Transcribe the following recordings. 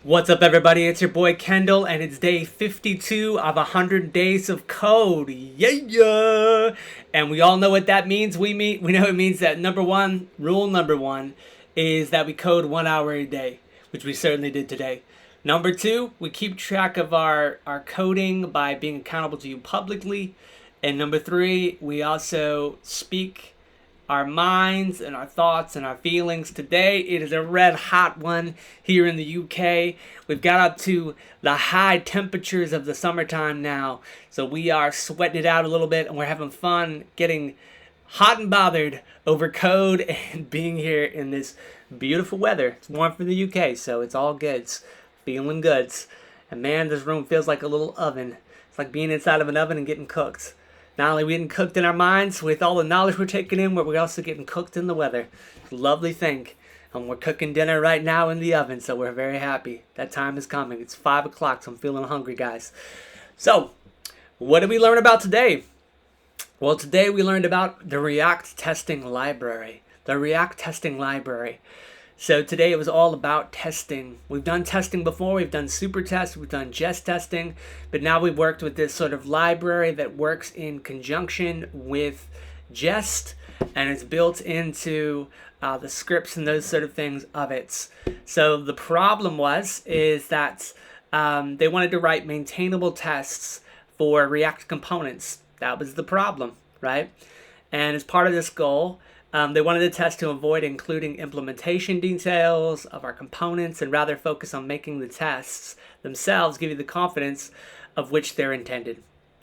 What's up, everybody? It's your boy Kendall, and it's day 52 of 100 days of code. Yeah! And we all know what that means. We know it means that rule number one, is that we code 1 hour a day, which we certainly did today. Number two, we keep track of our coding by being accountable to you publicly. And number three, we also speak our minds and our thoughts and our feelings. Today it is a red hot one here in the UK. We've got up to the high temperatures of the summertime now. So we are sweating it out a little bit and we're having fun getting hot and bothered over code and being here in this beautiful weather. It's warm for the UK, so it's all goods. Feeling goods. And man, this room feels like a little oven. It's like being inside of an oven and getting cooked. Not only are we getting cooked in our minds with all the knowledge we're taking in, but we're also getting cooked in the weather. It's a lovely thing. And we're cooking dinner right now in the oven, so we're very happy. That time is coming. It's 5 o'clock, so I'm feeling hungry, guys. So, what did we learn about today? Well, today we learned about the React testing library. The React testing library. So today it was all about testing. We've done testing before. We've done super tests. We've done jest testing. But now we've worked with this sort of library that works in conjunction with jest. And it's built into the scripts and those sort of things of it. So the problem is that they wanted to write maintainable tests for React components. That was the problem, right? And as part of this goal, they wanted the test to avoid including implementation details of our components and rather focus on making the tests themselves give you the confidence of which they're intended,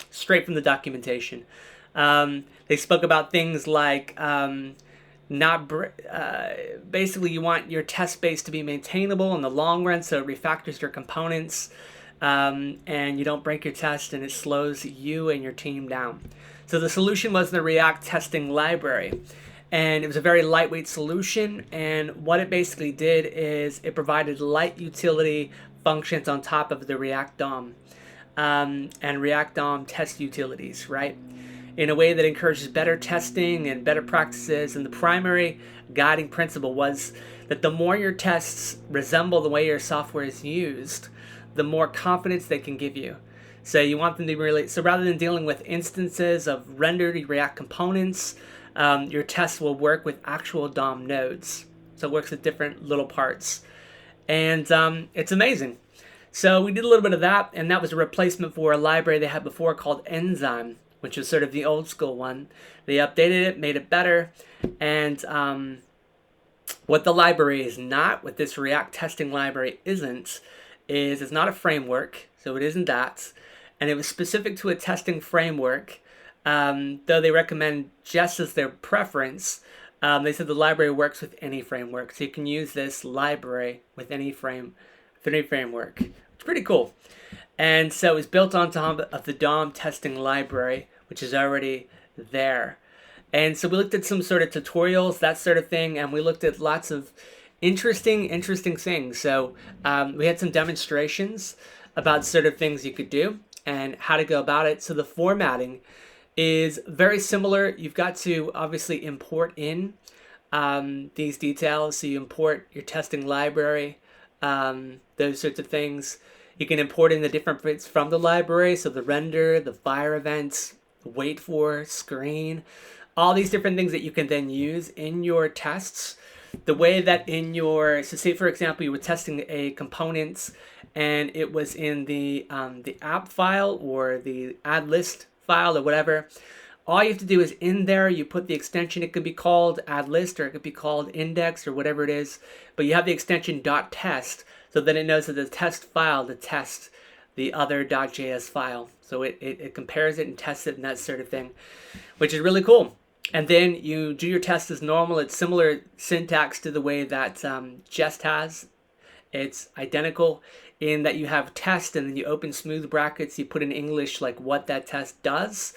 straight from the documentation. They spoke about things like basically you want your test space to be maintainable in the long run, so it refactors your components and you don't break your test and it slows you and your team down. So the solution was the React testing library. And it was a very lightweight solution, and what it basically did is it provided light utility functions on top of the React DOM and React DOM test utilities, right? In a way that encourages better testing and better practices. And the primary guiding principle was that the more your tests resemble the way your software is used, the more confidence they can give you. So you want them to really, so rather than dealing with instances of rendered React components, your test will work with actual DOM nodes. So it works with different little parts. And it's amazing. So we did a little bit of that, and that was a replacement for a library they had before called Enzyme, which was sort of the old school one. They updated it, made it better, and what the library is not, what this React testing library isn't, is it's not a framework, so it isn't that. And it was specific to a testing framework. Though they recommend jest as their preference, they said the library works with any framework, so you can use this library with any framework. It's pretty cool. And so it's built on top of the DOM testing library, which is already there. And so we looked at some sort of tutorials, that sort of thing, and we looked at lots of interesting things. So we had some demonstrations about sort of things you could do and how to go about it. So the formatting is very similar. You've got to obviously import in these details. So you import your testing library, those sorts of things. You can import in the different bits from the library. So the render, the fire events, wait for, screen, all these different things that you can then use in your tests. The way that so say for example, you were testing a component and it was in the app file or the add list file or whatever. All you have to do is in there you put the extension. It could be called add list or it could be called index or whatever it is, but you have the extension .test, so then it knows that the test file to test the other .js file. So it compares it and tests it and that sort of thing, which is really cool. And then you do your test as normal. It's similar syntax to the way that Jest has. It's identical in that you have test and then you open smooth brackets. You put in English like what that test does.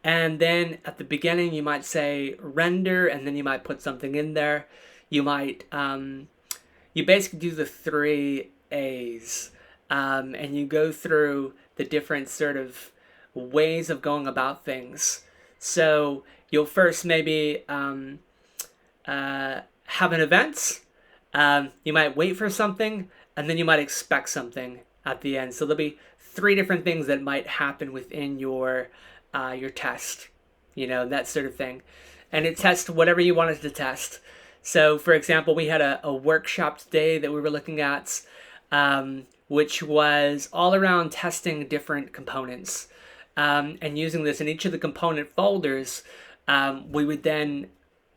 And then at the beginning you might say render and then you might put something in there. You might, you basically do the 3 A's. And you go through the different sort of ways of going about things. So you'll first maybe have an event. You might wait for something, and then you might expect something at the end. So there'll be 3 different things that might happen within your test, that sort of thing. And it tests whatever you wanted to test. So, for example, we had a workshop today that we were looking at, which was all around testing different components. And using this in each of the component folders, we would then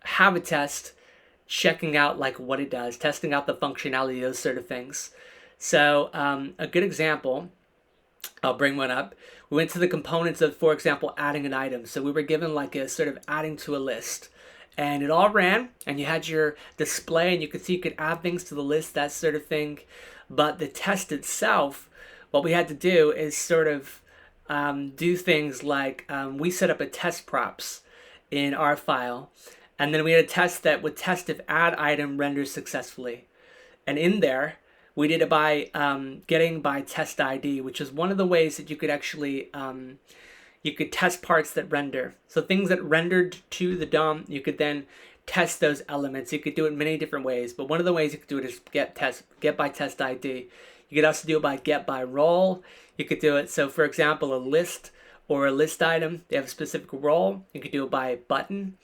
have a test checking out like what it does, testing out the functionality, those sort of things. So a good example, I'll bring one up. We went to the components of, for example, adding an item. So we were given like a sort of adding to a list. And it all ran, and you had your display, and you could see you could add things to the list, that sort of thing. But the test itself, what we had to do is sort of do things like we set up a test props in our file, and then we had a test that would test if add item renders successfully. And in there, we did it by getting by test ID, which is one of the ways that you could actually you could test parts that render. So things that rendered to the DOM, you could then test those elements. You could do it many different ways, but one of the ways you could do it is get by test ID. You could also do it by get by role. You could do it, so for example, a list or a list item, they have a specific role. You could do it by button,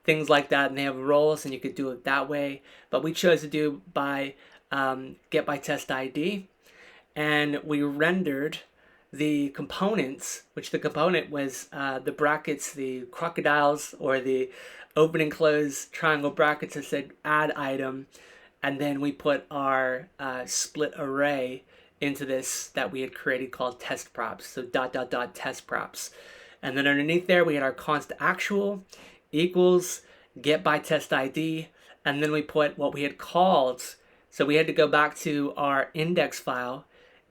things like that, and they have roles, and you could do it that way. But we chose to do by get by test ID, and we rendered the components, which the component was the brackets, the crocodiles, or the open and close triangle brackets that said add item, and then we put our split array into this that we had created called test props, so ... test props. And then underneath there we had our const actual equals get by test ID, and then we put what we had called, so we had to go back to our index file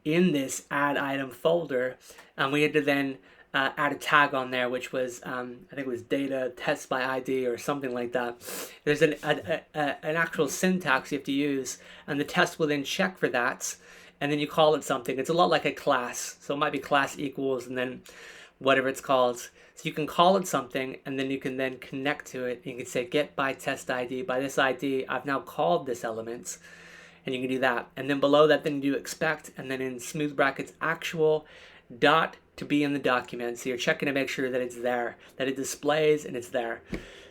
in this add item folder, and we had to then add a tag on there, which was I think it was data test by ID or something like that. There's an actual syntax you have to use, and the test will then check for that, and then you call it something. It's a lot like a class, so it might be class equals and then whatever it's called. So you can call it something, and then you can then connect to it. You can say get by test ID. By this ID, I've now called this element, and you can do that. And then below that, then you do expect, and then in smooth brackets actual dot to be in the document. So you're checking to make sure that it's there, that it displays and it's there.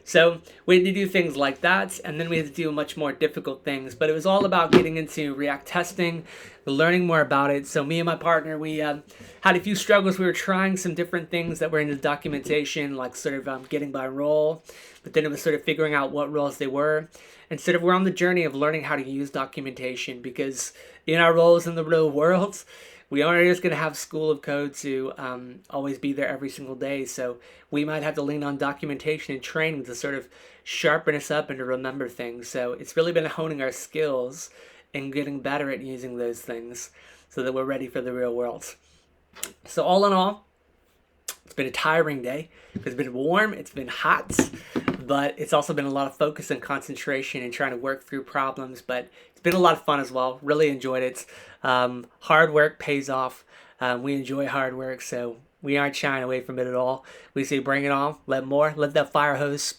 So we had to do things like that, and then we had to do much more difficult things. But it was all about getting into React testing, learning more about it. So me and my partner, we had a few struggles. We were trying some different things that were in the documentation, like sort of getting by role, but then it was sort of figuring out what roles they were. And sort of we're on the journey of learning how to use documentation, because in our roles in the real world, we aren't just going to have School of Code to always be there every single day. So we might have to lean on documentation and training to sort of sharpen us up and to remember things. So it's really been honing our skills and getting better at using those things so that we're ready for the real world. So all in all, it's been a tiring day. It's been warm, it's been hot, but it's also been a lot of focus and concentration and trying to work through problems. But it's been a lot of fun as well. Really enjoyed it. Hard work pays off. We enjoy hard work, so we aren't shying away from it at all. We say bring it on, let that fire hose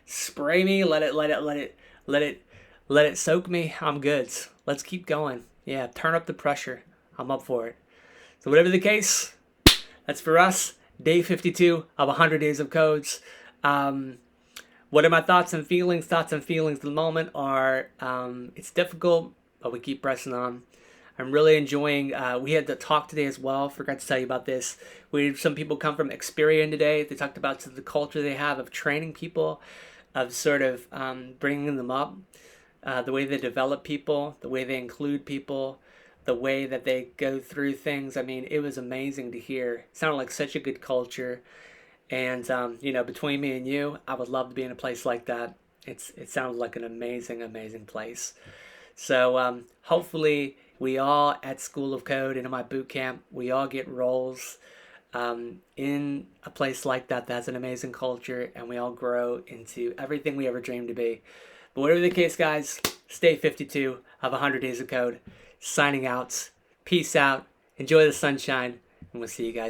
spray me, let it soak me. I'm good. Let's keep going. Yeah, turn up the pressure. I'm up for it. So whatever the case, that's for us. Day 52 of 100 Days of Codes. What are my thoughts and feelings? Thoughts and feelings at the moment are, it's difficult, but we keep pressing on. I'm really enjoying, we had the talk today as well. Forgot to tell you about this. We had some people come from Experian today. They talked about the culture they have of training people, of sort of bringing them up, the way they develop people, the way they include people, the way that they go through things. I mean, it was amazing to hear. It sounded like such a good culture. And, between me and you, I would love to be in a place like that. It sounds like an amazing, amazing place. So hopefully we all at School of Code and in my boot camp, we all get roles in a place like that that's an amazing culture, and we all grow into everything we ever dreamed to be. But whatever the case, guys, stay 52 of 100 Days of Code. Signing out. Peace out. Enjoy the sunshine, and we'll see you guys